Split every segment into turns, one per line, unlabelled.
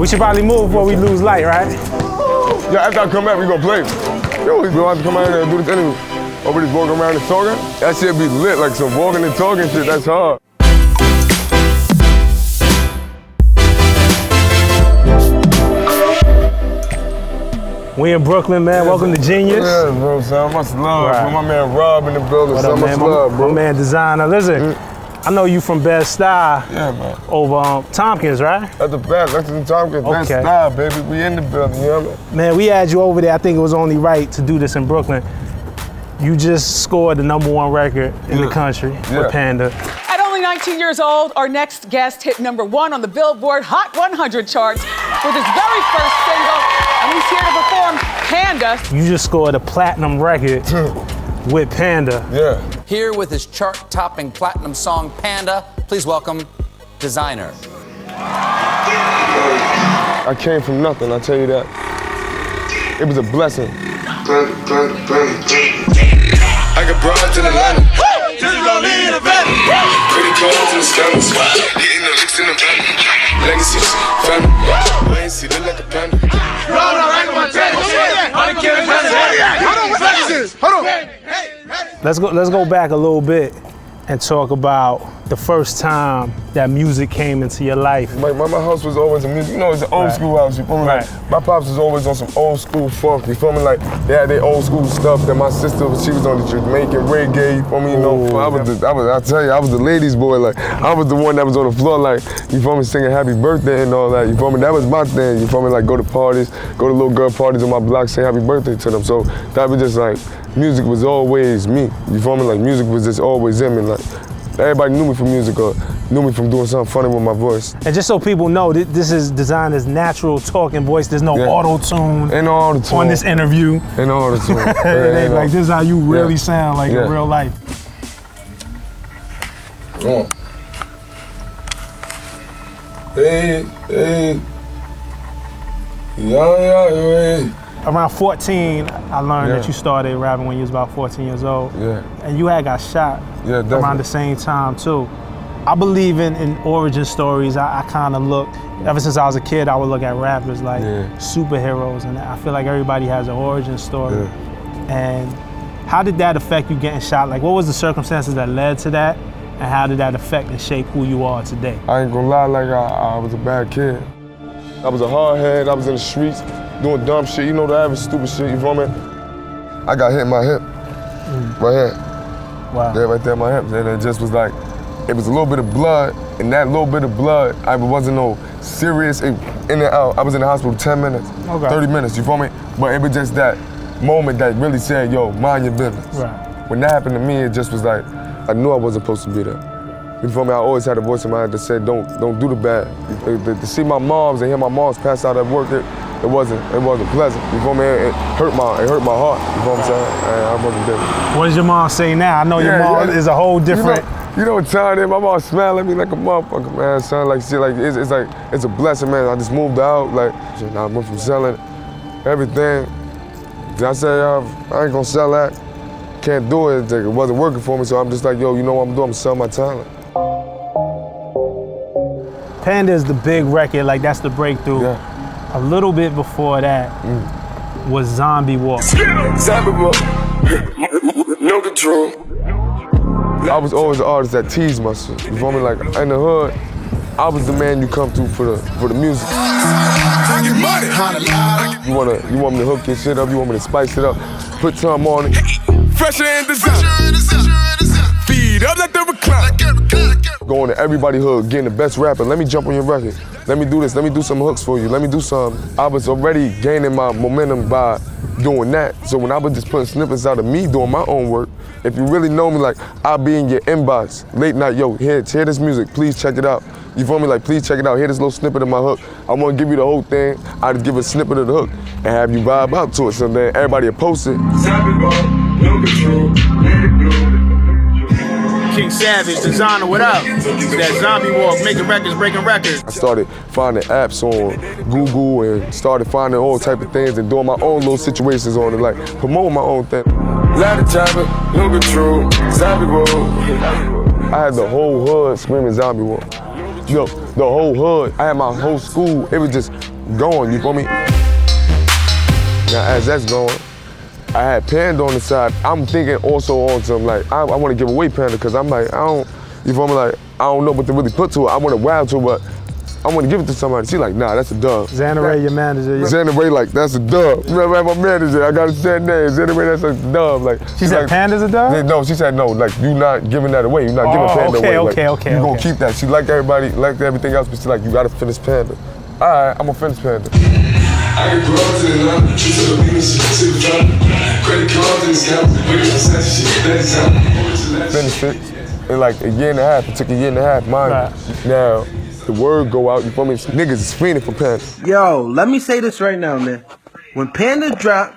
We should probably move before we lose light, right?
Yeah, after I come back, we gonna play. Yo, we gonna have to come out here and do this interview. Over this walking around and talking. That shit be lit, like some walking and talking shit, that's hard.
We in Brooklyn, man. Yeah, welcome to Genius.
Yeah, bro, son. Much love. Right. My man Rob in the building. So much love, bro.
My man Designer. Listen, I know you from Bed-Stuy.
Yeah, man.
Over Tompkins, right?
At the back, Lexington Tompkins. Okay. Bed-Stuy, baby. We in the building, you know what I mean?
Man, we had you over there. I think it was only right to do this in Brooklyn. You just scored the #1 record in the country with Panda.
At only 19 years old, our next guest hit #1 on the Billboard Hot 100 charts with his very first single, and he's here to perform Panda.
You just scored a platinum record with Panda.
Yeah.
Here with his chart-topping platinum song, Panda, please welcome Designer.
I came from nothing, I tell you that. It was a blessing.
I got broads in Atlanta. Just gon' lead a van. Pretty cold in the scandals. Hitting the licks in the van. Legacies, family. I ain't see, look like a panda. Roll around my table. Hold on.
Let's go back a little bit and talk about the first time that music came into your life.
My house was always a music, you know, it's an old school house, you feel me? Like, my pops was always on some old school funk, you feel me? Like, they had their old school stuff. That my sister, she was on the Jamaican reggae, you feel me? You know, I tell you, I was the ladies' boy. Like, I was the one that was on the floor, like, you feel me, singing happy birthday and all that, you feel me? That was my thing, you feel me? Like, go to parties, go to little girl parties on my block, say happy birthday to them. So that was just like, music was always me, you feel me? Like, music was just always in me, like. Everybody knew me from music or knew me from doing something funny with my voice.
And just so people know, this is Designer's natural talking voice. There's no auto-tune on this interview.
Ain't no auto-tune.
Ain't like, this is how you really sound like in real life.
Come on. Hey. Yeah.
Around 14, I learned that you started rapping when you was about 14 years old.
Yeah.
And you had got shot around the same time too. I believe in origin stories. I kind of look, ever since I was a kid, I would look at rappers like superheroes, and I feel like everybody has an origin story.
Yeah.
And how did that affect you getting shot? Like, what was the circumstances that led to that? And how did that affect and shape who you are today?
I ain't gonna lie, like I was a bad kid. I was a hard head, I was in the streets, doing dumb shit, you know, the average stupid shit, you feel me? I got hit in my hip, right here.
Wow.
Yeah, right there in my hip. And it just was like, it was a little bit of blood, and that little bit of blood, I wasn't no serious in and out. I was in the hospital 10 minutes, 30 minutes, you feel me? But it was just that moment that really said, yo, mind your business.
Right.
When that happened to me, it just was like, I knew I wasn't supposed to be there. You feel me? I always had a voice in my head that said, don't do the bad. To see my moms and hear my moms pass out at work, it wasn't pleasant. You feel me? It hurt my heart. You feel what I'm saying? And I wasn't there.
What does your mom say now? I know your mom is a whole different.
You know what time it is? My mom smiled at me like a motherfucker, man. Son, like shit, like it's a blessing, man. I just moved out, like I went from selling everything. I said, I ain't gonna sell that. Can't do it. It wasn't working for me, so I'm just like, yo, you know what I'm doing? I'm selling my talent.
Panda is the big record, like that's the breakthrough.
Yeah.
A little bit before that was Zombie Walk.
Zombie Walk. No control.
I was always the artist that teased myself. You feel me? Like in the hood, I was the man you come to for the music. You want me to hook your shit up? You want me to spice it up? Put some on it.
Fresher and design. Feed up like the recline.
Going to everybody hood, getting the best rapper. Let me jump on your record. Let me do this. Let me do some hooks for you. Let me do some. I was already gaining my momentum by doing that. So when I was just putting snippets out of me doing my own work, if you really know me, like I'll be in your inbox late night. Yo, hear this music. Please check it out. You feel me? Like, please check it out. Hear this little snippet of my hook. I want to give you the whole thing. I just give a snippet of the hook and have you vibe out to it. So then everybody will post it.
King Savage, Designer, what up? That Zombie Walk, making records, breaking records.
I started finding apps on Google and started finding all type of things and doing my own little situations on it, like promoting my own thing.
Ladder time, no control, Zombie Walk.
I had the whole hood screaming Zombie Walk. Yo, the whole hood. I had my whole school. It was just going, you feel me? Now, as that's going, I had Panda on the side. I'm thinking also on some, like, I want to give away Panda because I'm like, you feel me? Like, I don't know what to really put to it. I want to wow to it, but I want to give it to somebody. She like, nah, that's a dub.
Xander Ray, your manager.
Xander Ray, like, that's a dub. Remember, my manager, I got to say that name. Xander Ray, that's a dub. Like,
she said
like,
Panda's a dub?
No, she said no, like, you not giving that away. You're not giving Panda away.
Okay.
You gonna keep that. She liked everybody, liked everything else, but she like, you gotta finish Panda. All right, I'm gonna finish Panda.
I get broads in the line, she told me she to the front. Credit cards in the scam, waiting for such shit, that's how.
Finished it in like a year and a half. It took a year and a half, mind you. Now, the word go out, you feel me? Niggas is fiending for Panda.
Yo, let me say this right now, man. When Panda drop,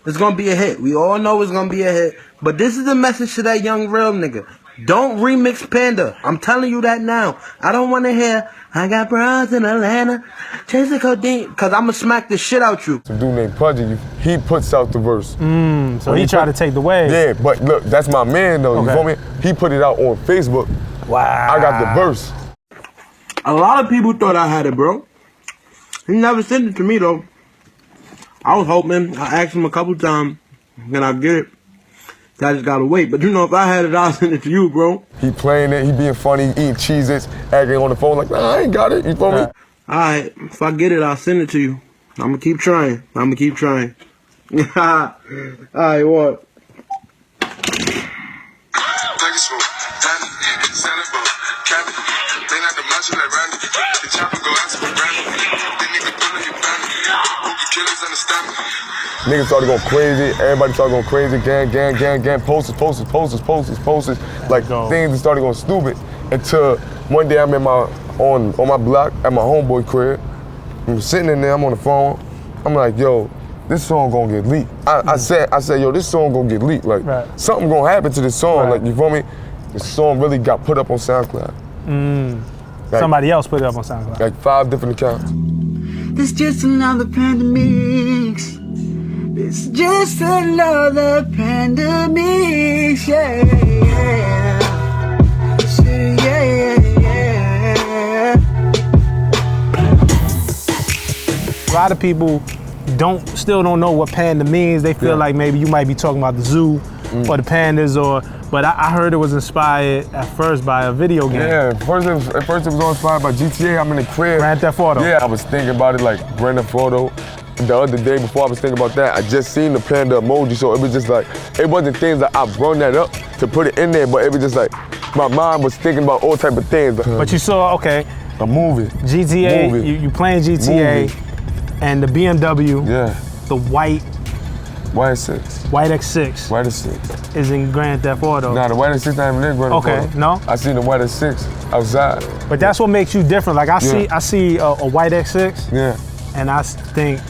it's gonna be a hit. We all know it's gonna be a hit. But this is the message to that young real nigga. Don't remix Panda. I'm telling you that now. I don't wanna hear, I got bras in Atlanta, chasing codeine, cause I'ma smack the shit out you.
Some dude named Pudgy, he puts out the verse.
So he tried to take the wave.
Yeah, but look, that's my man though, you feel me? He put it out on Facebook.
Wow.
I got the verse.
A lot of people thought I had it, bro. He never sent it to me though. I was hoping, I asked him a couple times, can I get it? I just gotta wait. But you know, if I had it, I'll send it to you, bro.
He playing it, he being funny, eating Cheez-Its, acting on the phone like, nah, I ain't got it, you feel me?
Alright, if I get it, I'll send it to you. I'ma keep trying. Alright, what?
Niggas started going crazy, everybody started going crazy, gang, posters. Like things started going stupid until one day I'm on my block at my homeboy crib. I'm sitting in there, I'm on the phone. I'm like, yo, this song gonna get leaked. I said, yo, this song gonna get leaked. Like something gonna happen to this song. Like you feel me? The song really got put up on SoundCloud. Like,
somebody else put it up on SoundCloud.
Like 5 different accounts.
It's just another pandemic. It's just another pandemic. Yeah.
A lot of people still don't know what panda means. They feel like maybe you might be talking about the zoo or the pandas, but I heard it was inspired at first by a video game.
Yeah, at first it was inspired by GTA. I'm in the crib.
Grand Theft Auto.
Yeah, I was thinking about it like Grand Theft Auto. The other day before I was thinking about that, I just seen the panda emoji, so it was just like, it wasn't things that I brought that up to put it in there, but it was just like, my mind was thinking about all type of things.
But you saw, okay.
A movie.
GTA, you playing GTA, and the BMW, the white
X6.
White X6 is in Grand Theft Auto.
Nah, the white X6 not even in Grand Theft Auto.
Okay, no?
I seen the white X6 outside.
But that's what makes you different. Like I see a white X6, and I think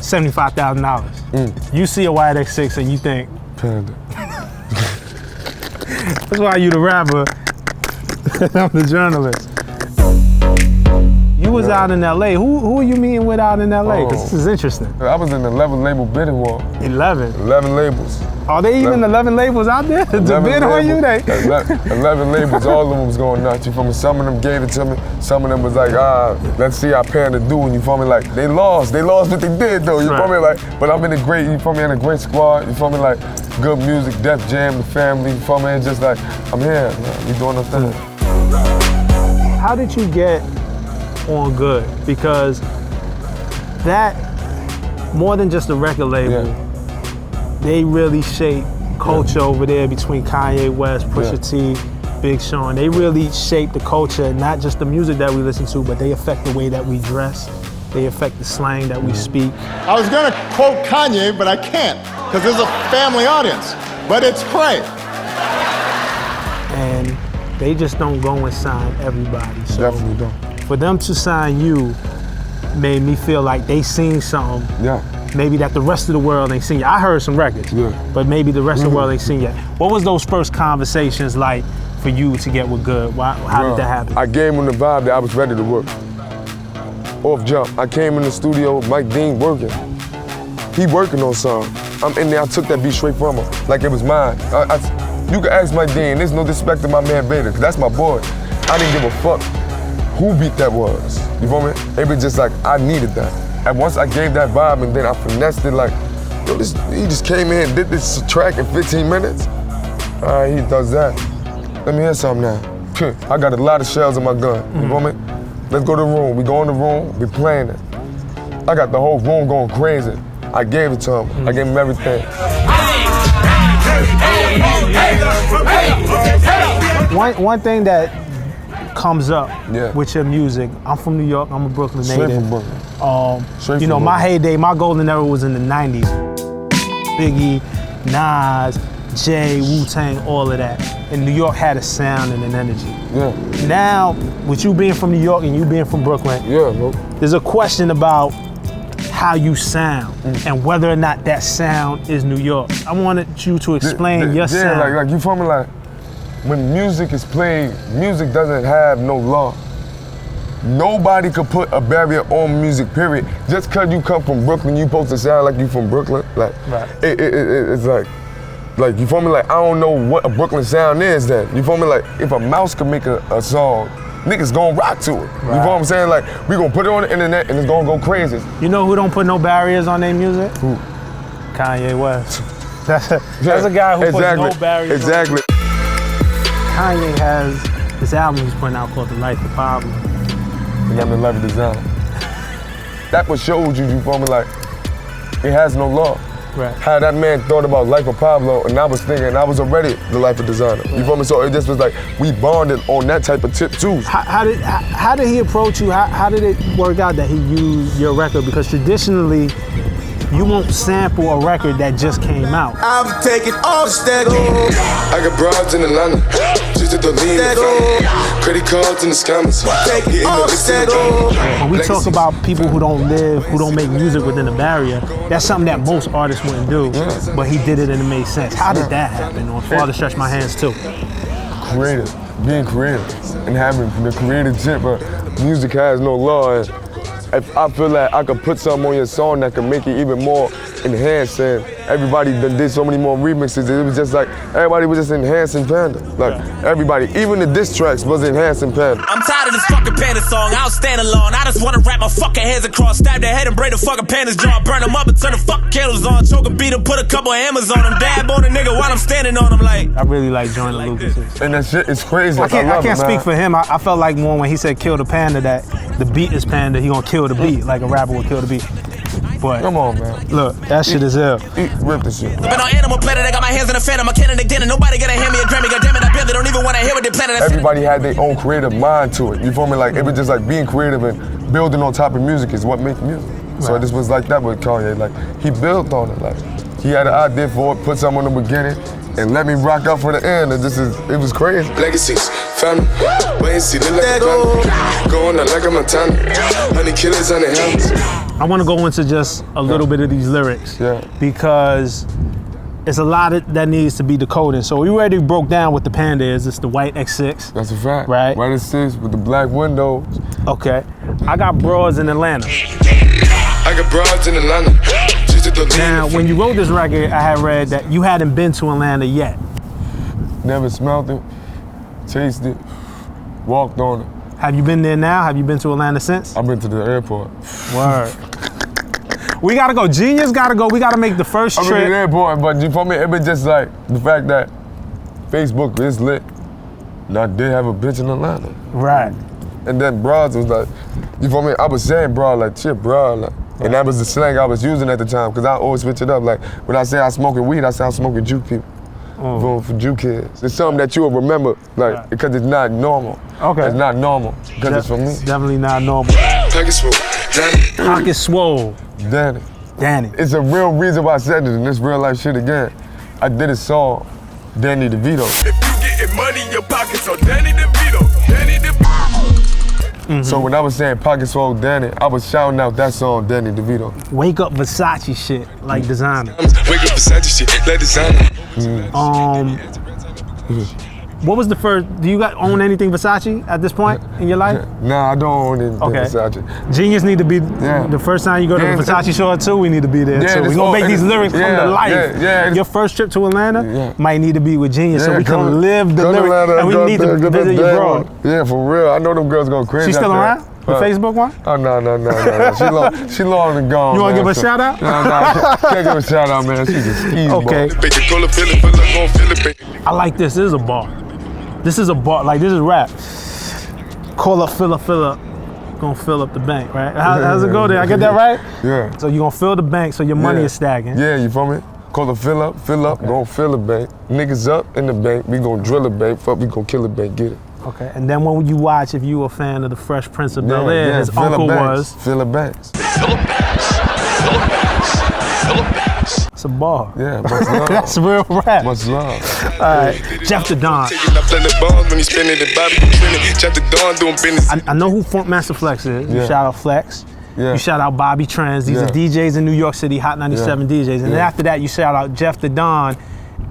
$75,000. You see a white X6 and you think
Panda.
That's why you the rapper. I'm the journalist. You was out in LA. Who are you meeting with out in LA? Because this is interesting.
I was in the 11 label bidding war.
11?
11 labels.
Are they even 11 labels out there to bid on you?
11 labels, all of them was going nuts. You feel me? Some of them gave it to me. Some of them was like, let's see how Panda do. And you feel me? Like, they lost what they did though. You feel me? Like, but I'm in a great, you feel me? In a great squad. You feel me? Like, good music, Def Jam, the family. You feel me? It's just like, I'm here. We doing our thing.
How did you get on Good? Because that, more than just a record label, they really shape culture over there between Kanye West, Pusha T, Big Sean. They really shape the culture, not just the music that we listen to, but they affect the way that we dress. They affect the slang that we speak.
I was gonna quote Kanye, but I can't, because there's a family audience, but it's Cray.
And they just don't go and sign everybody. So
definitely don't.
For them to sign you made me feel like they seen something. Maybe that the rest of the world ain't seen yet. I heard some records, but maybe the rest of the world ain't seen yet. What was those first conversations like for you to get with Good? How did that happen?
I gave him the vibe that I was ready to work. Off jump, I came in the studio, Mike Dean working. He working on something. I'm in there, I took that beat straight from him, like it was mine. You can ask Mike Dean, there's no disrespect to my man Vader, because that's my boy. I didn't give a fuck who beat that was. You feel me? It was just like, I needed that. And once I gave that vibe and then I finessed it like, yo, he just came in and did this track in 15 minutes. All right, he does that. Let me hear something now. I got a lot of shells in my gun, you feel me? Let's go to the room. We go in the room, we playing it. I got the whole room going crazy. I gave it to him. I gave him everything.
One thing that comes up with your music, I'm from New York, I'm a Brooklyn native.
Straight from Brooklyn.
You know, my heyday, my golden era was in the 90s. Biggie, Nas, Jay, Wu-Tang, all of that. And New York had a sound and an energy.
Yeah.
Now, with you being from New York and you being from Brooklyn, there's a question about how you sound and whether or not that sound is New York. I wanted you to explain your sound.
Yeah, like you feel me? Like, when music is played, music doesn't have no law. Nobody could put a barrier on music, period. Just because you come from Brooklyn, you supposed to sound like you from Brooklyn. Like, it's like, you feel me? Like, I don't know what a Brooklyn sound is then. You feel me? Like, if a mouse could make a song, niggas gonna rock to it. You feel what I'm saying? Like, we gonna put it on the internet and it's gonna go crazy.
You know who don't put no barriers on their music?
Who?
Kanye West. That's a guy who puts no barriers
Exactly.
on. Kanye has this album he's putting out called The Life of Pablo.
And I'm the Life of Design. That what showed you feel me? Like, it has no law.
Right.
How that man thought about Life of Pablo, and I was thinking I was already the Life of Designer. You feel me? So it just was like we bonded on that type of tip too.
How did he approach you? How did it work out that he used your record? Because traditionally, you won't sample a record that just came out.
I'm taking off Stego. I got broads in Atlanta, just at the lean. Credit cards and the scammers. Taking off Stego.
When we talk about people who don't make music within a barrier, that's something that most artists wouldn't do. But he did it and it made sense. How did that happen? On Father Stretch My Hands too.
Creative, being creative, and having the creative tip. But music has no law. And if I feel like I could put something on your song that could make it even more enhanced, and everybody did so many more remixes, it was just like, everybody was just enhancing Panda. Like, everybody, even the diss tracks was enhancing Panda.
I'm tired of this fucking Panda song, I'll stand alone. I just wanna wrap my fucking hands across, stab their head and break the fucking Panda's jaw, burn them up and turn the fucking candles on, choke and beat them, put a couple of hammers on them, dab on a nigga while I'm standing on them like.
I really like Joyner Lucas.
And that shit is crazy.
I can't speak for him. I felt like more when he said kill the Panda, that the beat is Panda, he gonna kill the beat, like a rapper would kill the beat. But
come on, man.
Look, that shit is ill.
Rip the shit.
Been on Animal Planet, I got my hands in a phantom, I can't dinner. Nobody gonna hand me a Grammy, goddamn it, I barely don't even wanna hear what they planning.
Everybody had their own creative mind to it. You feel me? Like, it was just like being creative and building on top of music is what makes music. So this was like that with Kanye. Like, he built on it. Like, he had an idea for it, put something in the beginning, and let me rock up for the end. And it was crazy.
Legacies, family, wait and see, look like a gun. Going out like a Montana, honey killers on the helmets.
I want to go into just a little bit of these lyrics because it's a lot that needs to be decoded. So we already broke down what the Panda is. It's the white X6.
That's a fact.
Right?
White X6 with the black windows.
Okay. I got broads in Atlanta.
I got broads in Atlanta.
Now, when you wrote this record, I had read that you hadn't been to Atlanta yet.
Never smelled it, tasted it, walked on it.
Have you been there now? Have you been to Atlanta since?
I've been to the airport.
Word. We gotta go. Genius gotta go. We gotta make the first trip.
I've been to the airport, but you feel me? It was just like the fact that Facebook is lit. And I did have a bitch in Atlanta.
Right.
And then broads was like, you feel me? I was saying broad, like, shit, broad, like. And that was the slang I was using at the time, because I always switch it up. Like, when I say I'm smoking weed, I say I'm smoking Jew people. Going for Jew kids. It's something that you will remember, like, because it's not normal.
Okay.
It's not normal, because it's for me.
Definitely not normal.
Pocket swole, Danny.
Pocket swole.
Danny.
Danny.
It's a real reason why I said this, and this real life shit again. I did a song, Danny DeVito.
If you getting money in your pockets, so Danny DeVito, Danny DeVito.
So when I was saying Pocket Swole Danny, I was shouting out that song, Danny DeVito.
Wake up Versace shit, like designer.
Wake up Versace shit, like designer.
What was the first, do you own anything Versace at this point in your life?
Nah, I don't own anything Versace.
Genius need to be, the first time you go to the Versace show too, we need to be there too. We're gonna make these lyrics come to life. Your first trip to Atlanta might need to be with Genius so we can live the lyrics and we need to visit your bro.
Yeah, for real. I know them girls going crazy.
She's still around? The Facebook one?
Oh, no. She long and gone.
You want to give her a shout out?
No. Can't give her a shout out, man. She's a skis
Okay. I like this. This is a bar. This is a bar. Like, this is rap. Call up, fill up. Gonna fill up the bank, right? How's it go there? I get that right?
Yeah.
So you're gonna fill the bank so your money is stacking.
Yeah, you feel me? Call the fill up, okay. Gonna fill the bank. Niggas up in the bank, we gonna drill the bank, fuck, we gonna kill the bank, get it.
Okay, and then when you watch, if you a fan of the Fresh Prince of Bel-Air, his uncle was
Philip Banks.
It's a bar.
Yeah, much love.
That's real rap.
Much love.
All right, Jeff the Don. I know who Funkmaster Flex is. You shout out Flex.
Yeah.
You shout out Bobby Trends. These are DJs in New York City, Hot 97 DJs. And then after that, you shout out Jeff the Don.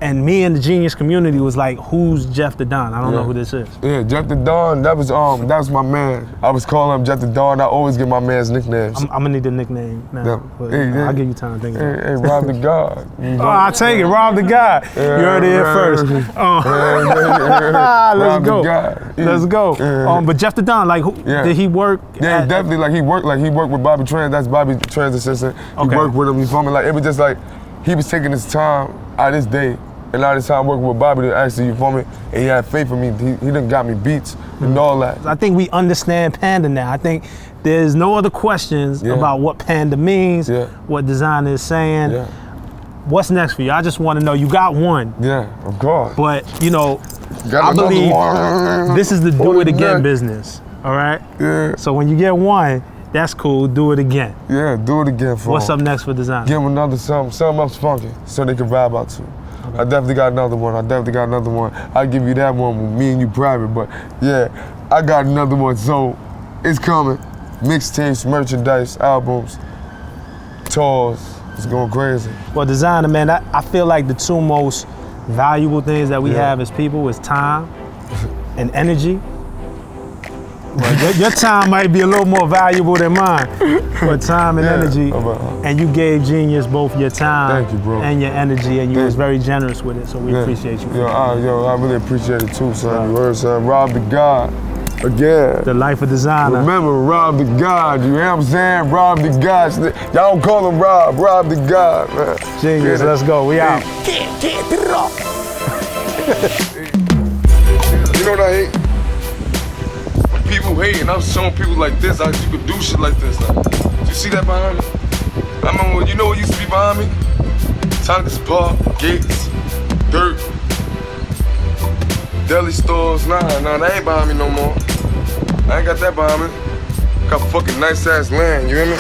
And me and the Genius community was like, who's Jeff the Don? I don't know who this is.
Yeah, Jeff the Don, that was my man. I was calling him Jeff the Don. I always get my man's nicknames.
I'm gonna need the nickname now. But, I'll give you time to think about it.
Hey, Rob the God.
I'll take it, Rob the God. You heard it here first. Let's go. Let's go. But Jeff the Don, like, did he work?
Yeah, definitely. Like he worked with Bobby Trends. That's Bobby Trends' assistant. He worked with him. You feel me? Like, it was just like he was taking his time out of his day. And all this time working with Bobby to actually, you feel me? And he had faith in me. He done got me beats and all that.
I think we understand Panda now. I think there's no other questions about what Panda means, what designer is saying. What's next for you? I just want to know. You got one.
Yeah, of course.
But, you know, I believe this is the do it again business. All right?
Yeah.
So when you get one, that's cool. Do it again.
Yeah, do it again for
What's up next for designer?
Give them another something else funky so they can vibe out to. I definitely got another one. I'll give you that one with me and you private, but yeah, I got another one, so it's coming. Mixtapes, merchandise, albums, tours, it's going crazy.
Well, designer, man, I feel like the two most valuable things that we have as people is time and energy. Well, your time might be a little more valuable than mine, but time and energy, and you gave Genius both your time and your energy, and you was very generous with it, so we appreciate you.
Yo, I really appreciate it too, son. You heard, son. Rob the God, again.
The life of designer.
Remember, Rob the God, you hear what I'm saying? Rob the God. Y'all don't call him Rob the God, man.
Genius, let's go, we out.
Get it off.
You know what I hate? People hating. I'm showing people like this, you could do shit like this. Like, you see that behind me? I remember, you know what used to be behind me? Tonka's Park, Gates, Dirt, deli stores. Nah, that ain't behind me no more. I ain't got that behind me. Got fucking nice ass land, you hear me?